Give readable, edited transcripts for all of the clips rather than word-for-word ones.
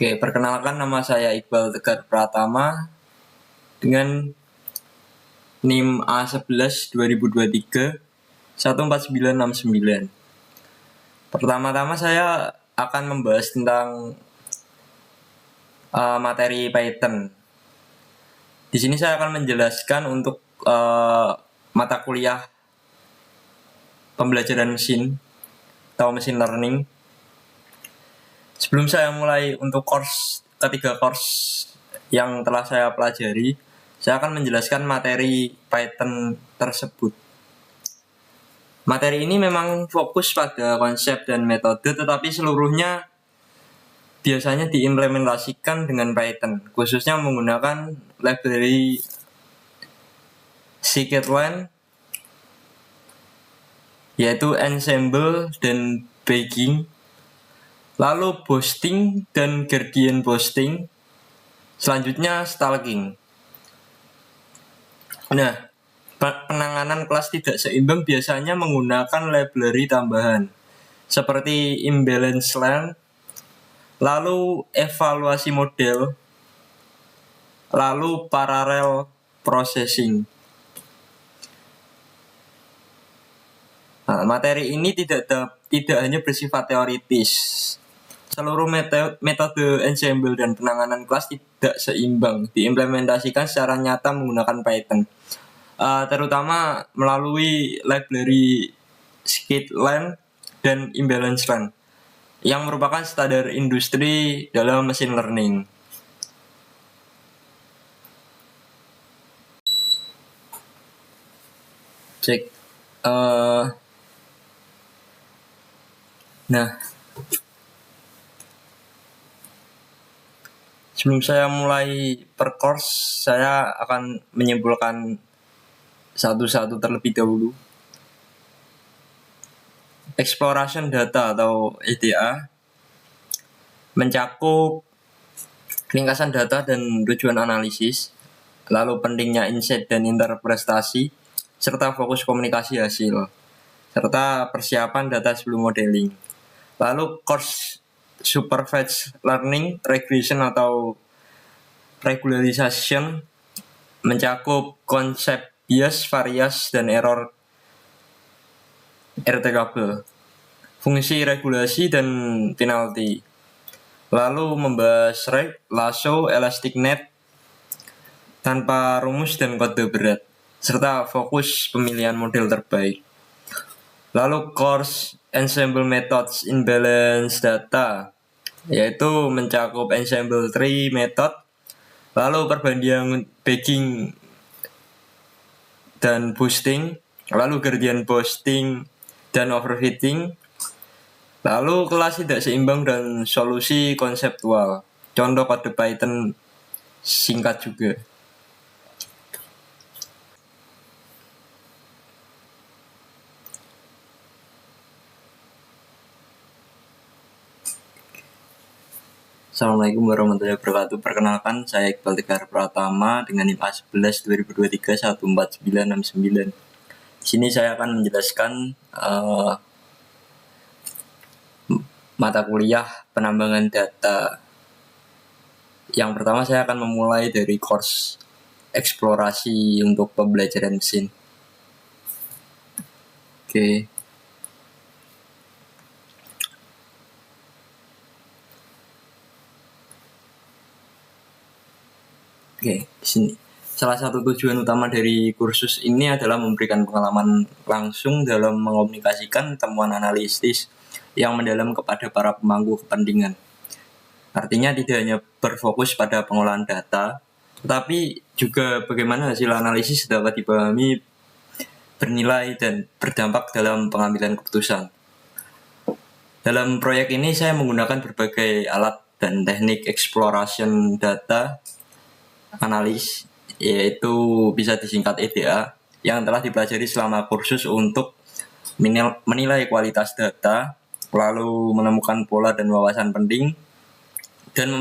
Oke, perkenalkan nama saya Iqbal Tegar Pratama dengan NIM A11 2023 14969. Pertama-tama saya akan membahas tentang materi Python. Di sini saya akan menjelaskan untuk mata kuliah pembelajaran mesin atau machine learning. Sebelum saya mulai untuk ketiga course yang telah saya pelajari, saya akan menjelaskan materi Python tersebut. Materi ini memang fokus pada konsep dan metode, tetapi seluruhnya biasanya diimplementasikan dengan Python, khususnya menggunakan library scikit-learn, yaitu ensemble dan bagging, lalu boosting dan gradient boosting, selanjutnya stalking. Nah, penanganan kelas tidak seimbang biasanya menggunakan library tambahan seperti imbalance line, lalu evaluasi model, lalu parallel processing. Nah, materi ini tidak hanya bersifat teoritis. Seluruh metode ensemble dan penanganan kelas tidak seimbang diimplementasikan secara nyata menggunakan Python, terutama melalui library scikit-learn dan imbalance line yang merupakan standar industri dalam machine learning. Sebelum saya mulai per course, saya akan menyimpulkan satu-satu terlebih dahulu. Exploration data atau EDA mencakup ringkasan data dan tujuan analisis, lalu pentingnya insight dan interpretasi, serta fokus komunikasi hasil, serta persiapan data sebelum modeling. Lalu course supervised learning regression atau regularization mencakup konsep bias, variance, dan error irretrievable, fungsi regulasi, dan penalty. Lalu membahas rake, lasso, elastic net tanpa rumus dan kode berat, serta fokus pemilihan model terbaik. Lalu course ensemble methods in balance data, yaitu mencakup ensemble tree method, lalu perbandingan bagging dan boosting, lalu gradient boosting dan overfitting, lalu kelas tidak seimbang dan solusi konseptual, contoh kode Python singkat juga. Assalamualaikum warahmatullahi wabarakatuh. Perkenalkan, saya Iqbal Tegar Pratama dengan NIM A11 2023 14969. Di sini saya akan menjelaskan mata kuliah penambangan data. Yang pertama saya akan memulai dari course eksplorasi untuk pembelajaran mesin. Oke. Di sini. Salah satu tujuan utama dari kursus ini adalah memberikan pengalaman langsung dalam mengomunikasikan temuan analisis yang mendalam kepada para pemangku kepentingan. Artinya tidak hanya berfokus pada pengolahan data, tetapi juga bagaimana hasil analisis dapat dipahami, bernilai, dan berdampak dalam pengambilan keputusan. Dalam proyek ini saya menggunakan berbagai alat dan teknik exploration data analis, yaitu bisa disingkat EDA, yang telah dipelajari selama kursus untuk menilai kualitas data, lalu menemukan pola dan wawasan penting, dan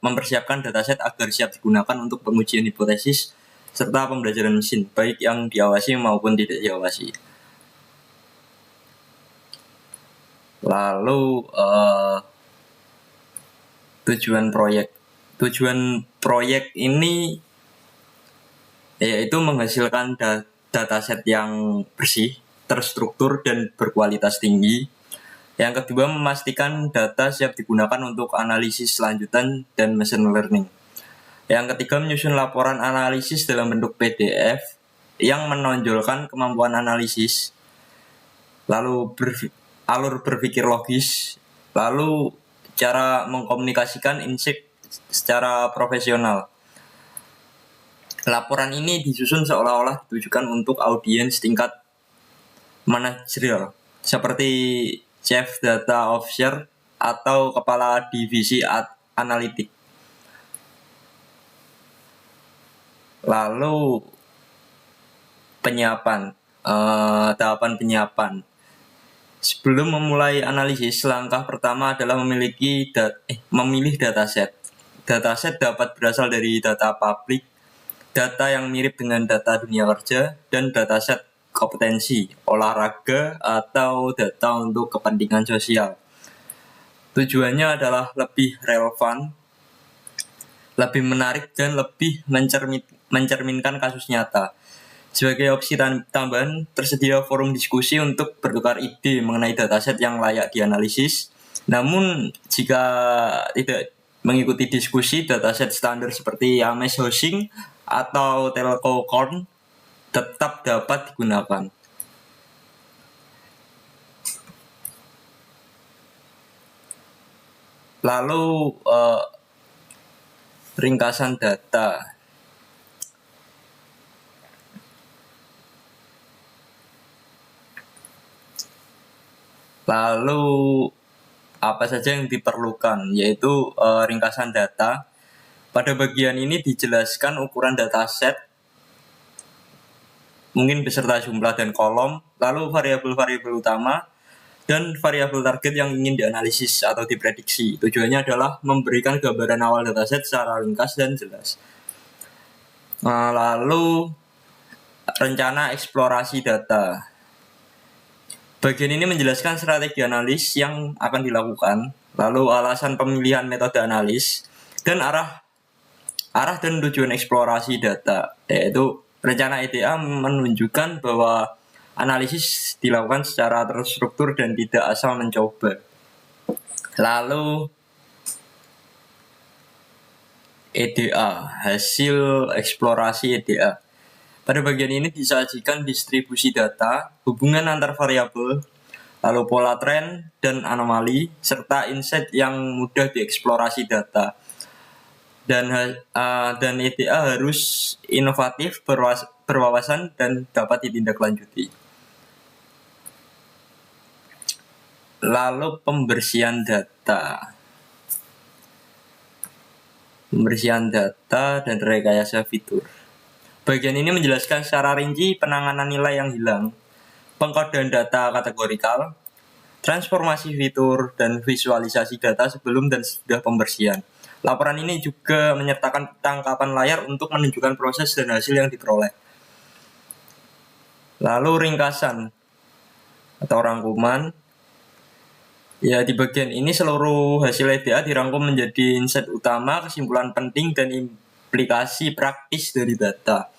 mempersiapkan dataset agar siap digunakan untuk pengujian hipotesis serta pembelajaran mesin, baik yang diawasi maupun tidak diawasi. Lalu Tujuan proyek. Tujuan proyek ini yaitu menghasilkan dataset yang bersih, terstruktur, dan berkualitas tinggi. Yang kedua, memastikan data siap digunakan untuk analisis lanjutan dan machine learning. Yang ketiga, menyusun laporan analisis dalam bentuk PDF yang menonjolkan kemampuan analisis, lalu alur berpikir logis, lalu cara mengkomunikasikan insight secara profesional. Laporan ini disusun seolah-olah ditujukan untuk audiens tingkat manajerial, seperti Chief Data Officer atau Kepala Divisi Analitik. Lalu tahapan penyiapan. Sebelum memulai analisis, langkah pertama adalah memilih dataset. Dataset dapat berasal dari data publik, data yang mirip dengan data dunia kerja, dan dataset kompetensi, olahraga, atau data untuk kepentingan sosial. Tujuannya adalah lebih relevan, lebih menarik, dan lebih mencerminkan kasus nyata. Sebagai opsi tambahan, tersedia forum diskusi untuk bertukar ide mengenai dataset yang layak dianalisis. Namun, jika tidak mengikuti diskusi, dataset standar seperti Ames Hoshing atau Telcocorn tetap dapat digunakan. Lalu, ringkasan data. Lalu apa saja yang diperlukan, yaitu ringkasan data. Pada bagian ini dijelaskan ukuran dataset, mungkin beserta jumlah dan kolom, lalu variabel-variabel utama, dan variabel target yang ingin dianalisis atau diprediksi. Tujuannya adalah memberikan gambaran awal dataset secara ringkas dan jelas. Lalu rencana eksplorasi data. Bagian ini menjelaskan strategi analis yang akan dilakukan, lalu alasan pemilihan metode analis, dan arah dan tujuan eksplorasi data. Yaitu rencana EDA menunjukkan bahwa analisis dilakukan secara terstruktur dan tidak asal mencoba. Lalu EDA, hasil eksplorasi EDA. Pada bagian ini disajikan distribusi data, hubungan antar variabel, lalu pola tren dan anomali, serta insight yang mudah dieksplorasi data. Dan EDA harus inovatif, berwawasan, dan dapat ditindaklanjuti. Lalu pembersihan data. Pembersihan data dan rekayasa fitur. Bagian ini menjelaskan secara rinci penanganan nilai yang hilang, pengkodean data kategorikal, transformasi fitur, dan visualisasi data sebelum dan sesudah pembersihan. Laporan ini juga menyertakan tangkapan layar untuk menunjukkan proses dan hasil yang diperoleh. Lalu ringkasan atau rangkuman. Ya, di bagian ini seluruh hasil EDA dirangkum menjadi insight utama, kesimpulan penting, dan implikasi praktis dari data.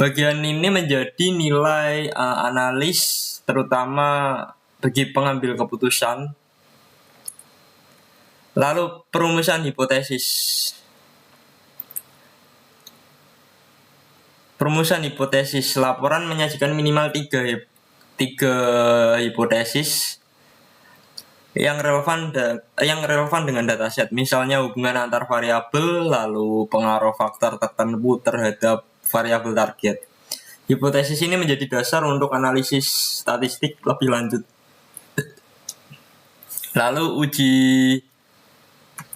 Bagian ini menjadi nilai analis terutama bagi pengambil keputusan. Lalu perumusan hipotesis. Perumusan hipotesis. Laporan menyajikan minimal tiga hipotesis yang relevan dengan dataset. Misalnya hubungan antar variabel, lalu pengaruh faktor tertentu terhadap variabel target. Hipotesis ini menjadi dasar untuk analisis statistik lebih lanjut. Lalu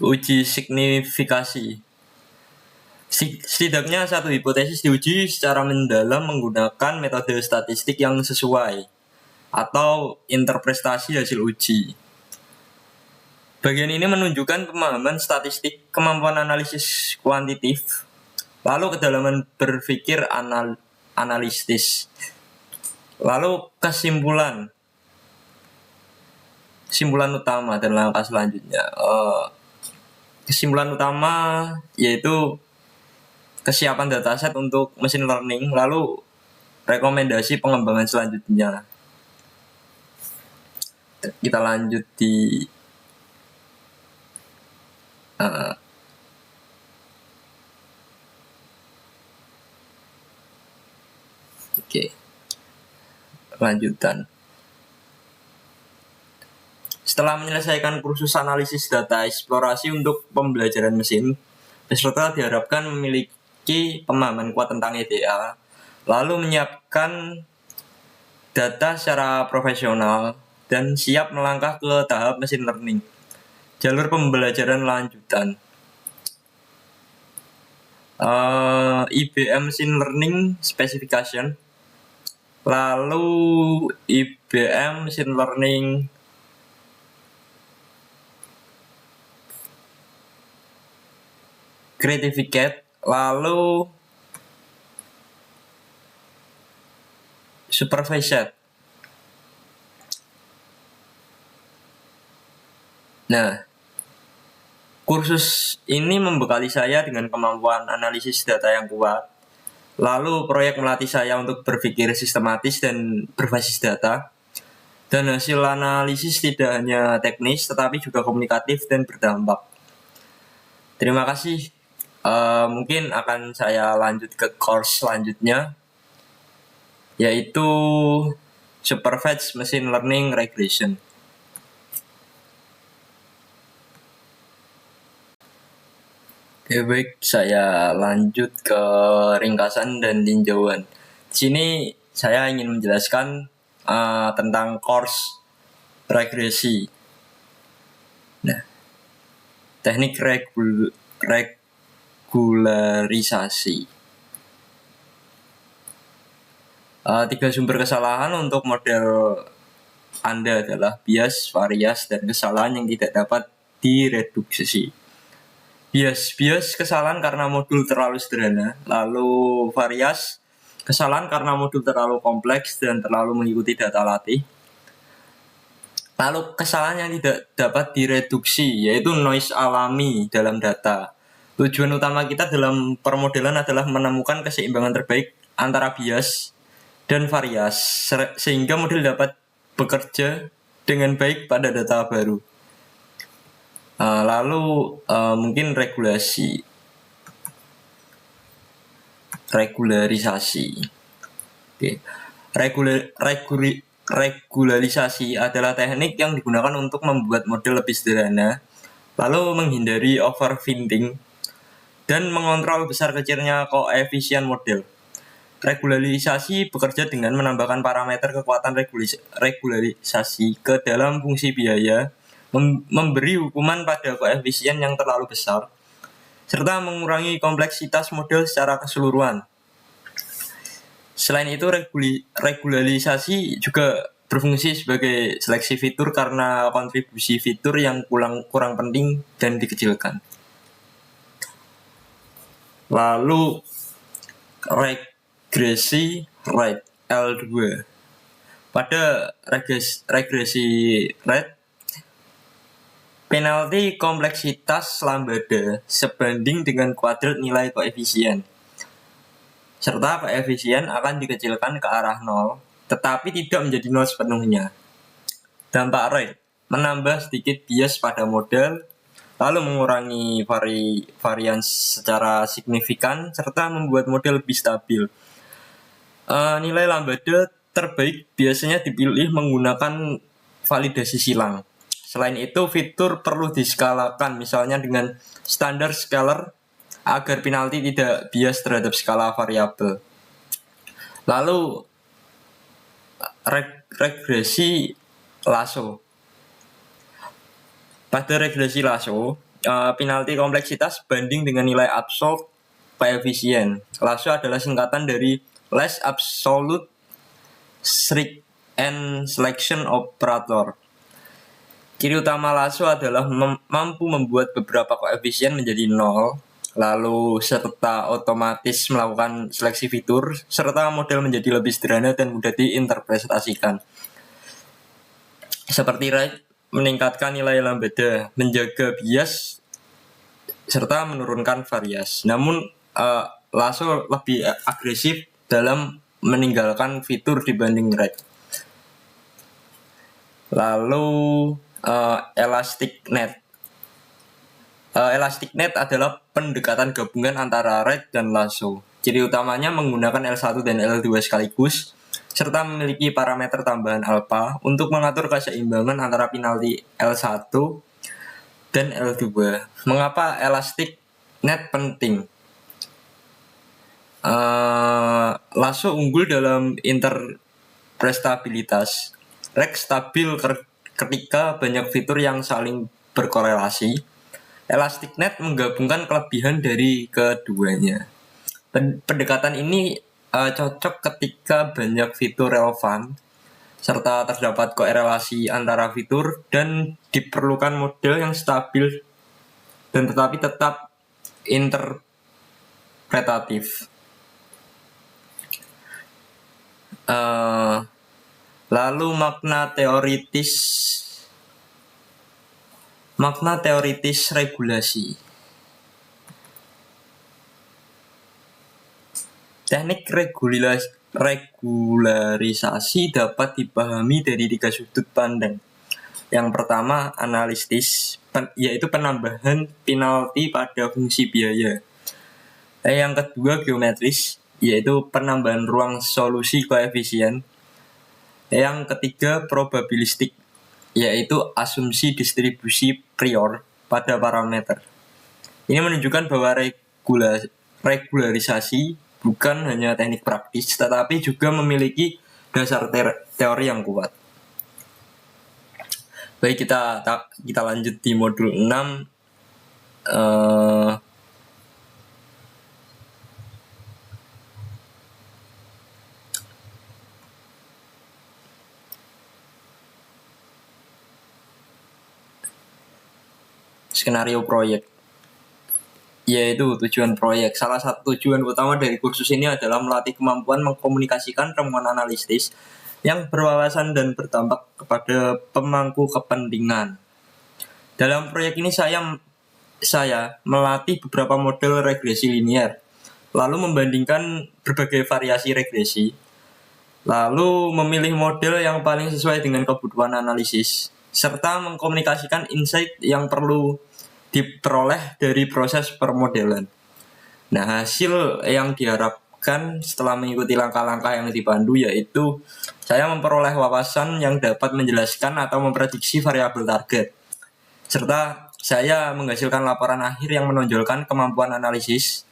uji signifikasi. Setidaknya satu hipotesis diuji secara mendalam menggunakan metode statistik yang sesuai atau interpretasi hasil uji. Bagian ini menunjukkan pemahaman statistik, kemampuan analisis kuantitatif, lalu kedalaman berpikir analitis. Lalu kesimpulan utama dan langkah selanjutnya. Kesimpulan utama yaitu kesiapan dataset untuk machine learning, lalu rekomendasi pengembangan selanjutnya. Kita lanjut di lanjutan. Setelah menyelesaikan kursus analisis data eksplorasi untuk pembelajaran mesin, peserta diharapkan memiliki pemahaman kuat tentang EDA, lalu menyiapkan data secara profesional, dan siap melangkah ke tahap machine learning. Jalur pembelajaran lanjutan. IBM Machine Learning Specification, lalu IBM Machine Learning Certificate, lalu Supervised. Nah, kursus ini membekali saya dengan kemampuan analisis data yang kuat. Lalu proyek melatih saya untuk berpikir sistematis dan berbasis data. Dan hasil analisis tidak hanya teknis, tetapi juga komunikatif dan berdampak. Terima kasih. Mungkin akan saya lanjut ke course selanjutnya, yaitu Supervised Machine Learning Regression. Oke, baik, saya lanjut ke ringkasan dan tinjauan. Di sini saya ingin menjelaskan tentang course regresi. Nah, teknik regularisasi. 3 sumber kesalahan untuk model Anda adalah bias, varias, dan kesalahan yang tidak dapat direduksi. Bias kesalahan karena modul terlalu sederhana, lalu varias kesalahan karena modul terlalu kompleks dan terlalu mengikuti data latih. Lalu kesalahan yang tidak dapat direduksi yaitu noise alami dalam data. Tujuan utama kita dalam permodelan adalah menemukan keseimbangan terbaik antara bias dan varias sehingga model dapat bekerja dengan baik pada data baru. Lalu mungkin regularisasi. Oke. Regularisasi adalah teknik yang digunakan untuk membuat model lebih sederhana, lalu menghindari overfitting dan mengontrol besar kecilnya koefisien model. Regularisasi bekerja dengan menambahkan parameter kekuatan regularisasi ke dalam fungsi biaya, memberi hukuman pada koefisien yang terlalu besar, serta mengurangi kompleksitas model secara keseluruhan. Selain itu, regularisasi juga berfungsi sebagai seleksi fitur karena kontribusi fitur yang kurang penting dan dikecilkan. Lalu regresi rate L2. Pada regresi rate, penalti kompleksitas lambda sebanding dengan kuadrat nilai koefisien, serta koefisien akan dikecilkan ke arah 0, tetapi tidak menjadi 0 sepenuhnya. Dampak rate menambah sedikit bias pada model, lalu mengurangi varians secara signifikan, serta membuat model lebih stabil. Nilai lambda terbaik biasanya dipilih menggunakan validasi silang. Selain itu, fitur perlu diskalakan, misalnya dengan standar scalar agar penalti tidak bias terhadap skala variabel. Lalu regresi Lasso. Pada regresi Lasso, penalti kompleksitas banding dengan nilai absolute koefisien. Lasso adalah singkatan dari Less Absolute Strict and Selection Operator. Ciri utama Lasso adalah mampu membuat beberapa koefisien menjadi 0, lalu serta otomatis melakukan seleksi fitur, serta model menjadi lebih sederhana dan mudah diinterpretasikan. Seperti rate meningkatkan nilai lambda, menjaga bias serta menurunkan variasi. Namun Lasso lebih agresif dalam meninggalkan fitur dibanding Rect. Lalu ElasticNet. ElasticNet adalah pendekatan gabungan antara Rect dan Lasso. Ciri utamanya menggunakan L1 dan L2 sekaligus, serta memiliki parameter tambahan alpha untuk mengatur keseimbangan antara penalti L1 dan L2. Mengapa ElasticNet penting? Lasso unggul dalam interpretabilitas. Rect stabil ketika banyak fitur yang saling berkorelasi. ElasticNet menggabungkan kelebihan dari keduanya. Pendekatan ini cocok ketika banyak fitur relevan, serta terdapat korelasi antara fitur dan diperlukan model yang stabil dan tetapi tetap interpretatif. Lalu makna teoritis regulasi. Teknik regularisasi dapat dipahami dari 3 sudut pandang. Yang pertama, analitis, yaitu penambahan penalti pada fungsi biaya. Yang kedua, geometris, yaitu penambahan ruang solusi koefisien. Yang ketiga, probabilistik, yaitu asumsi distribusi prior pada parameter. Ini menunjukkan bahwa regularisasi bukan hanya teknik praktis, tetapi juga memiliki dasar teori yang kuat. Baik, kita lanjut di modul 6. Skenario proyek, yaitu tujuan proyek. Salah satu tujuan utama dari kursus ini adalah melatih kemampuan mengkomunikasikan temuan analitis yang berwawasan dan berdampak kepada pemangku kepentingan. Dalam proyek ini saya melatih beberapa model regresi linear, lalu membandingkan berbagai variasi regresi, lalu memilih model yang paling sesuai dengan kebutuhan analisis, serta mengkomunikasikan insight yang perlu diperoleh dari proses permodelan. Nah, hasil yang diharapkan setelah mengikuti langkah-langkah yang dipandu yaitu saya memperoleh wawasan yang dapat menjelaskan atau memprediksi variabel target, serta saya menghasilkan laporan akhir yang menonjolkan kemampuan analisis,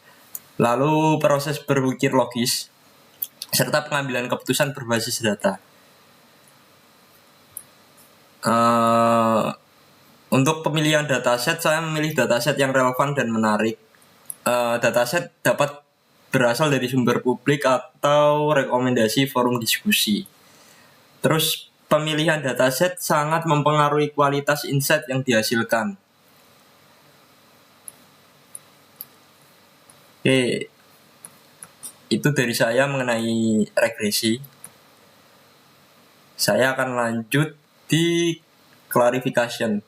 lalu proses berpikir logis, serta pengambilan keputusan berbasis data. Untuk pemilihan dataset, saya memilih dataset yang relevan dan menarik. Dataset dapat berasal dari sumber publik atau rekomendasi forum diskusi. Terus pemilihan dataset sangat mempengaruhi kualitas insight yang dihasilkan. Oke, itu dari saya mengenai regresi. Saya akan lanjut di clarification.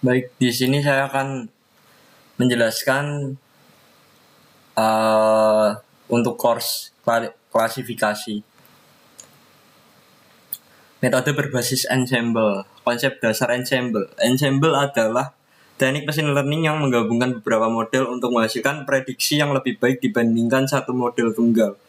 Baik, di sini saya akan menjelaskan untuk course klasifikasi. Metode berbasis ensemble. Konsep dasar ensemble. Ensemble adalah teknik machine learning yang menggabungkan beberapa model untuk menghasilkan prediksi yang lebih baik dibandingkan satu model tunggal.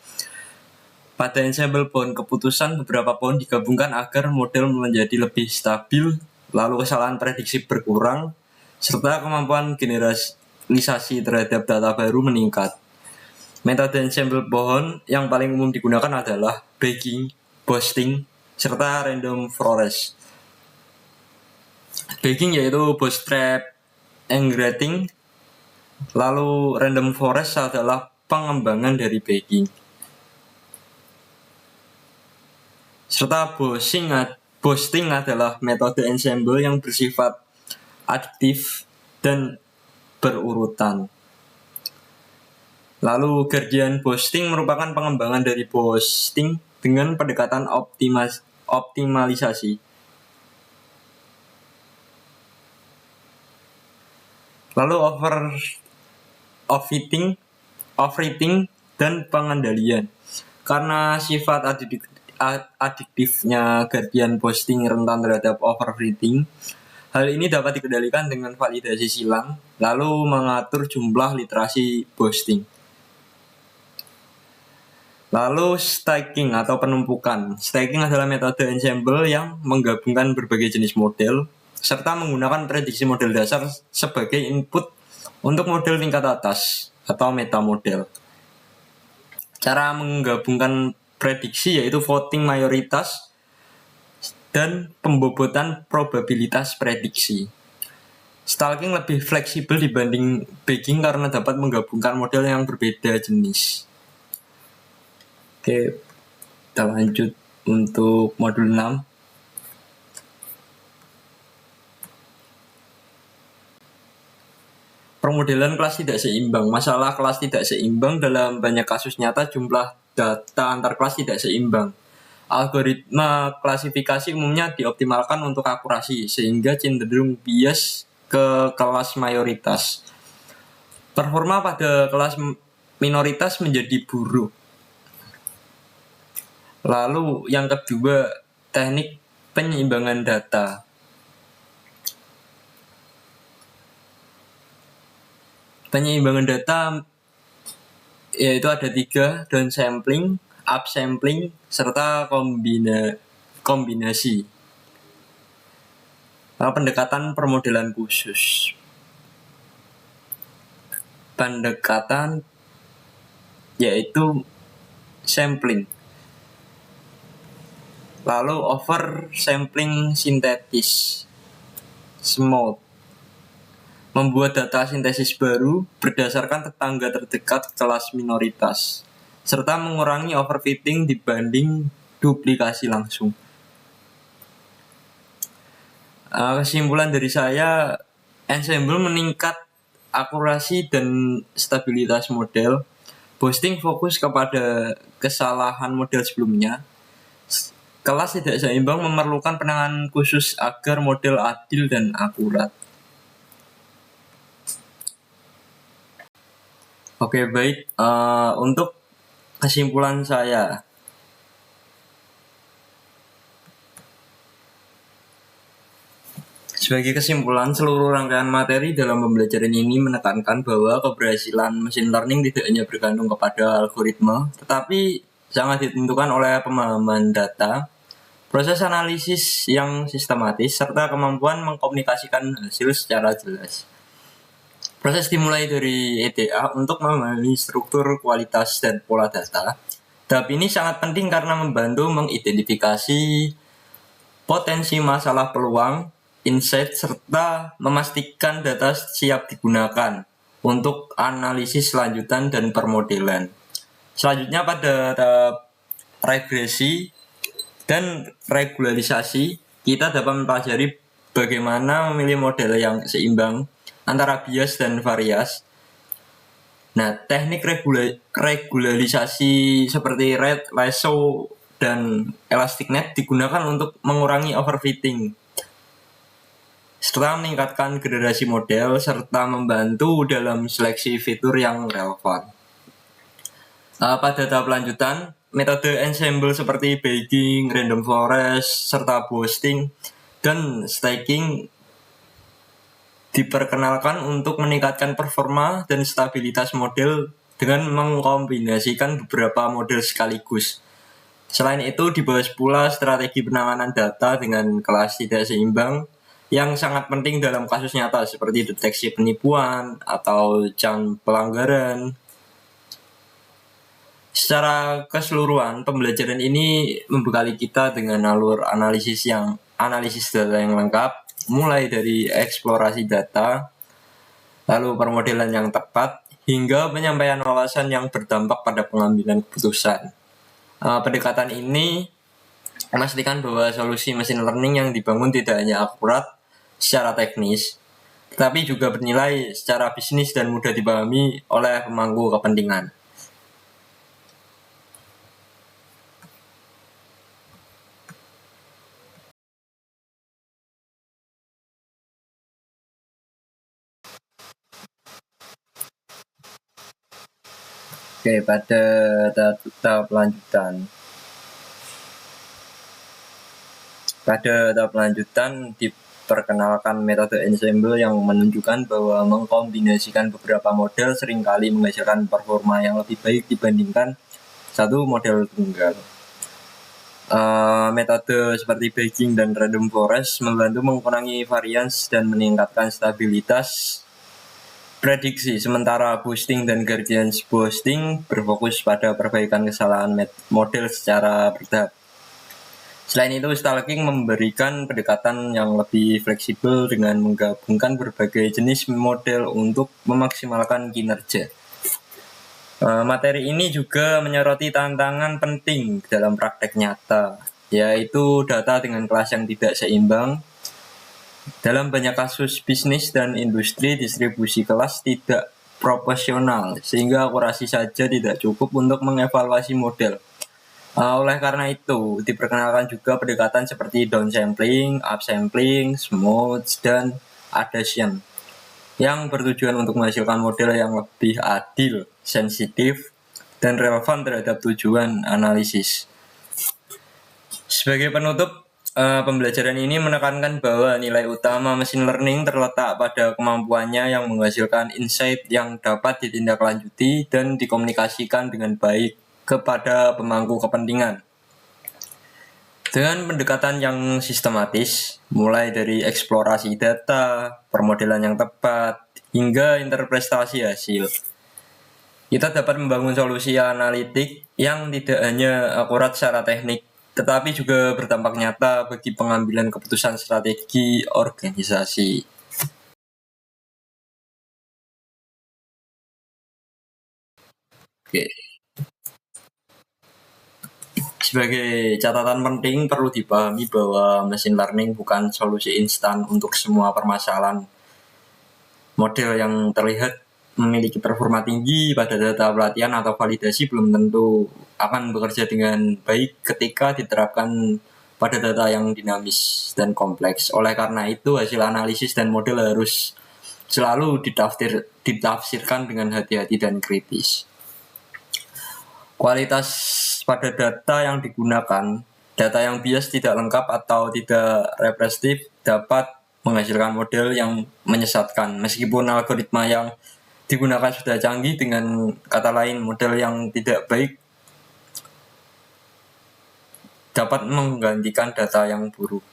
Pada ensemble pohon keputusan, beberapa pohon digabungkan agar model menjadi lebih stabil, lalu kesalahan prediksi berkurang, serta kemampuan generalisasi terhadap data baru meningkat. Metode ensemble pohon yang paling umum digunakan adalah bagging, boosting, serta random forest. Bagging yaitu bootstrap engrating, lalu random forest adalah pengembangan dari bagging. Serta boosting adalah metode ensemble yang bersifat additif dan berurutan. Lalu Gaussian boosting merupakan pengembangan dari boosting dengan pendekatan optimalisasi. Lalu overfitting dan pengendalian. Karena sifat adiktifnya gradient boosting rentan terhadap overfitting, hal ini dapat dikendalikan dengan validasi silang, lalu mengatur jumlah literasi boosting. Lalu stacking atau penumpukan. Stacking adalah metode ensemble yang menggabungkan berbagai jenis model serta menggunakan prediksi model dasar sebagai input untuk model tingkat atas atau meta model. Cara menggabungkan prediksi yaitu voting mayoritas dan pembobotan probabilitas prediksi. Stalking lebih fleksibel dibanding bagging karena dapat menggabungkan model yang berbeda jenis. Oke, kita lanjut untuk modul 6. Permodelan kelas tidak seimbang. Masalah kelas tidak seimbang dalam banyak kasus nyata jumlah data antar kelas tidak seimbang. Algoritma klasifikasi umumnya dioptimalkan untuk akurasi sehingga cenderung bias ke kelas mayoritas. Performa pada kelas minoritas menjadi buruk. Lalu yang kedua, teknik penyeimbangan data. Penyeimbangan data yaitu ada 3, downsampling, upsampling, serta kombinasi. Pendekatan permodelan khusus. Pendekatan yaitu sampling. Lalu oversampling sintetis, smooth. Membuat data sintesis baru berdasarkan tetangga terdekat kelas minoritas, serta mengurangi overfitting dibanding duplikasi langsung. Kesimpulan dari saya, ensemble meningkat akurasi dan stabilitas model. Boosting fokus kepada kesalahan model sebelumnya. Kelas tidak seimbang memerlukan penanganan khusus agar model adil dan akurat. Oke, baik. Untuk kesimpulan saya, sebagai kesimpulan, seluruh rangkaian materi dalam pembelajaran ini menekankan bahwa keberhasilan machine learning tidak hanya bergantung kepada algoritma, tetapi sangat ditentukan oleh pemahaman data, proses analisis yang sistematis, serta kemampuan mengkomunikasikan hasil secara jelas. Proses dimulai dari EDA untuk memahami struktur, kualitas, dan pola data. Tahap ini sangat penting karena membantu mengidentifikasi potensi masalah, peluang, insight, serta memastikan data siap digunakan untuk analisis lanjutan dan permodelan. Selanjutnya pada tahap regresi dan regularisasi, kita dapat mempelajari bagaimana memilih model yang seimbang antara bias dan varias. Nah, teknik regularisasi seperti Red, Lasso, dan ElasticNet digunakan untuk mengurangi overfitting, serta meningkatkan generasi model, serta membantu dalam seleksi fitur yang relevan. Pada tahap lanjutan, metode ensemble seperti bagging, random forest, serta boosting, dan stacking diperkenalkan untuk meningkatkan performa dan stabilitas model dengan mengkombinasikan beberapa model sekaligus. Selain itu, dibahas pula strategi penanganan data dengan kelas tidak seimbang yang sangat penting dalam kasus nyata seperti deteksi penipuan atau pelanggaran. Secara keseluruhan, pembelajaran ini membekali kita dengan alur analisis data yang lengkap, mulai dari eksplorasi data, lalu permodelan yang tepat, hingga penyampaian wawasan yang berdampak pada pengambilan keputusan. Pendekatan ini memastikan bahwa solusi machine learning yang dibangun tidak hanya akurat secara teknis, tetapi juga bernilai secara bisnis dan mudah dipahami oleh pemangku kepentingan. Oke, pada tahap lanjutan. Pada tahap lanjutan diperkenalkan metode ensemble yang menunjukkan bahwa mengkombinasikan beberapa model seringkali menghasilkan performa yang lebih baik dibandingkan satu model tunggal. Metode seperti Bayesian dan random forest membantu mengurangi varians dan meningkatkan stabilitas prediksi, sementara boosting dan Gaussian boosting berfokus pada perbaikan kesalahan model secara bertahap. Selain itu, stalking memberikan pendekatan yang lebih fleksibel dengan menggabungkan berbagai jenis model untuk memaksimalkan kinerja. Materi ini juga menyoroti tantangan penting dalam praktek nyata, yaitu data dengan kelas yang tidak seimbang. Dalam banyak kasus bisnis dan industri, distribusi kelas tidak proporsional, sehingga akurasi saja tidak cukup untuk mengevaluasi model. Oleh karena itu, diperkenalkan juga pendekatan seperti downsampling, upsampling, smooth, dan adhesion yang bertujuan untuk menghasilkan model yang lebih adil, sensitif, dan relevan terhadap tujuan analisis. Sebagai penutup, pembelajaran ini menekankan bahwa nilai utama machine learning terletak pada kemampuannya yang menghasilkan insight yang dapat ditindaklanjuti dan dikomunikasikan dengan baik kepada pemangku kepentingan. Dengan pendekatan yang sistematis, mulai dari eksplorasi data, permodelan yang tepat, hingga interpretasi hasil, kita dapat membangun solusi analitik yang tidak hanya akurat secara teknik, tetapi juga berdampak nyata bagi pengambilan keputusan strategi organisasi. Oke. Sebagai catatan penting, perlu dipahami bahwa machine learning bukan solusi instan untuk semua permasalahan. Model yang terlihat memiliki performa tinggi pada data pelatihan atau validasi belum tentu akan bekerja dengan baik ketika diterapkan pada data yang dinamis dan kompleks. Oleh karena itu, hasil analisis dan model harus selalu ditafsirkan dengan hati-hati dan kritis. Kualitas pada data yang digunakan, data yang bias, tidak lengkap, atau tidak representatif dapat menghasilkan model yang menyesatkan. Meskipun algoritma yang digunakan sudah canggih, dengan kata lain, model yang tidak baik dapat menggantikan data yang buruk.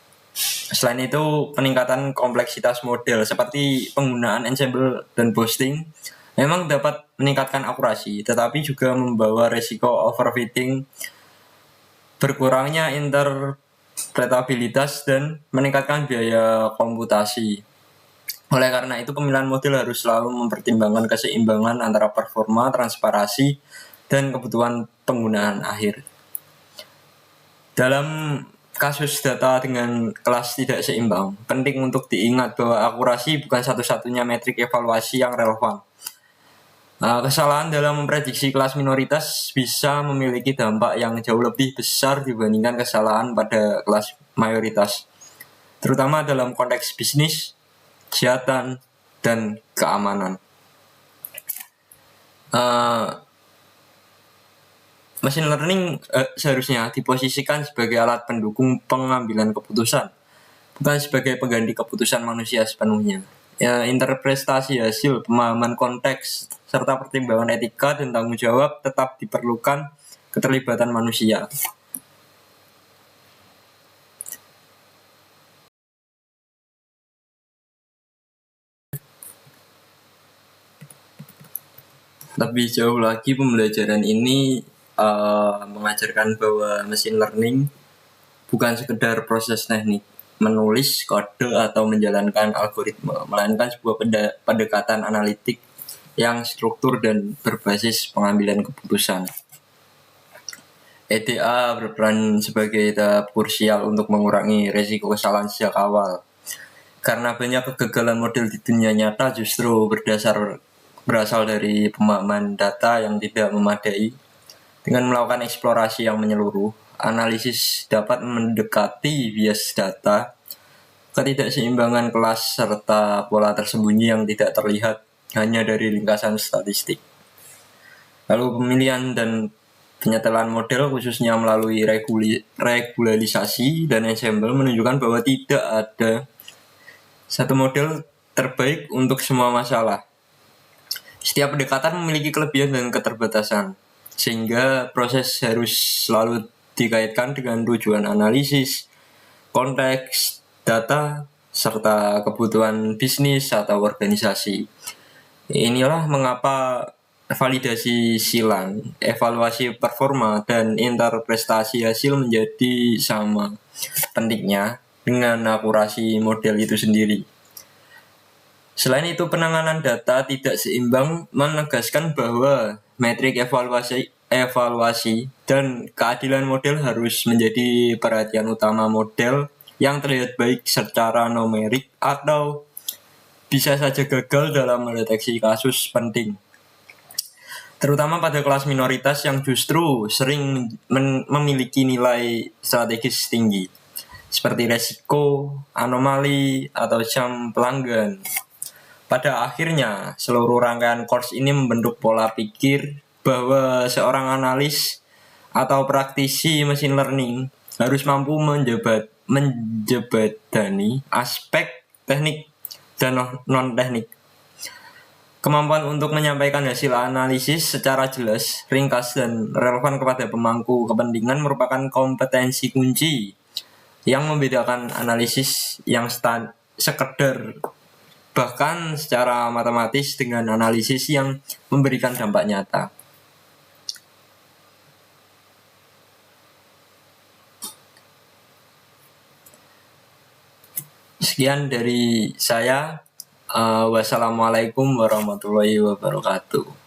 Selain itu, peningkatan kompleksitas model seperti penggunaan ensemble dan boosting memang dapat meningkatkan akurasi, tetapi juga membawa resiko overfitting, berkurangnya interpretabilitas, dan meningkatkan biaya komputasi. Oleh karena itu, pemilihan model harus selalu mempertimbangkan keseimbangan antara performa, transparansi, dan kebutuhan penggunaan akhir. Dalam kasus data dengan kelas tidak seimbang, penting untuk diingat bahwa akurasi bukan satu-satunya metrik evaluasi yang relevan. Kesalahan dalam memprediksi kelas minoritas bisa memiliki dampak yang jauh lebih besar dibandingkan kesalahan pada kelas mayoritas, terutama dalam konteks bisnis, kesehatan, dan keamanan. Machine learning seharusnya diposisikan sebagai alat pendukung pengambilan keputusan, bukan sebagai pengganti keputusan manusia sepenuhnya. Interpretasi hasil, pemahaman konteks, serta pertimbangan etika dan tanggung jawab tetap diperlukan keterlibatan manusia. Lebih jauh lagi, pembelajaran ini mengajarkan bahwa machine learning bukan sekedar proses teknik, menulis kode atau menjalankan algoritma, melainkan sebuah pendekatan analitik yang struktur dan berbasis pengambilan keputusan. EDA berperan sebagai tahap krusial untuk mengurangi resiko kesalahan sejak awal. Karena banyak kegagalan model di dunia nyata justru berasal dari pemahaman data yang tidak memadai. Dengan melakukan eksplorasi yang menyeluruh, analisis dapat mendekati bias data, ketidakseimbangan kelas, serta pola tersembunyi yang tidak terlihat hanya dari ringkasan statistik. Lalu pemilihan dan penyetelan model khususnya melalui regularisasi dan ensemble menunjukkan bahwa tidak ada satu model terbaik untuk semua masalah. Setiap pendekatan memiliki kelebihan dan keterbatasan, sehingga proses harus selalu dikaitkan dengan tujuan analisis, konteks, data, serta kebutuhan bisnis atau organisasi. Inilah mengapa validasi silang, evaluasi performa, dan interpretasi hasil menjadi sama pentingnya dengan akurasi model itu sendiri. Selain itu, penanganan data tidak seimbang menegaskan bahwa metrik evaluasi dan keadilan model harus menjadi perhatian utama. Model yang terlihat baik secara numerik atau bisa saja gagal dalam mendeteksi kasus penting, terutama pada kelas minoritas yang justru sering memiliki nilai strategis tinggi, seperti resiko, anomali, atau jam pelanggan. Pada akhirnya, seluruh rangkaian course ini membentuk pola pikir bahwa seorang analis atau praktisi machine learning harus mampu menjebatani aspek teknik dan non-teknik. Kemampuan untuk menyampaikan hasil analisis secara jelas, ringkas, dan relevan kepada pemangku kepentingan merupakan kompetensi kunci yang membedakan analisis yang sekedar bahkan secara matematis dengan analisis yang memberikan dampak nyata. Sekian dari saya. Wassalamualaikum warahmatullahi wabarakatuh.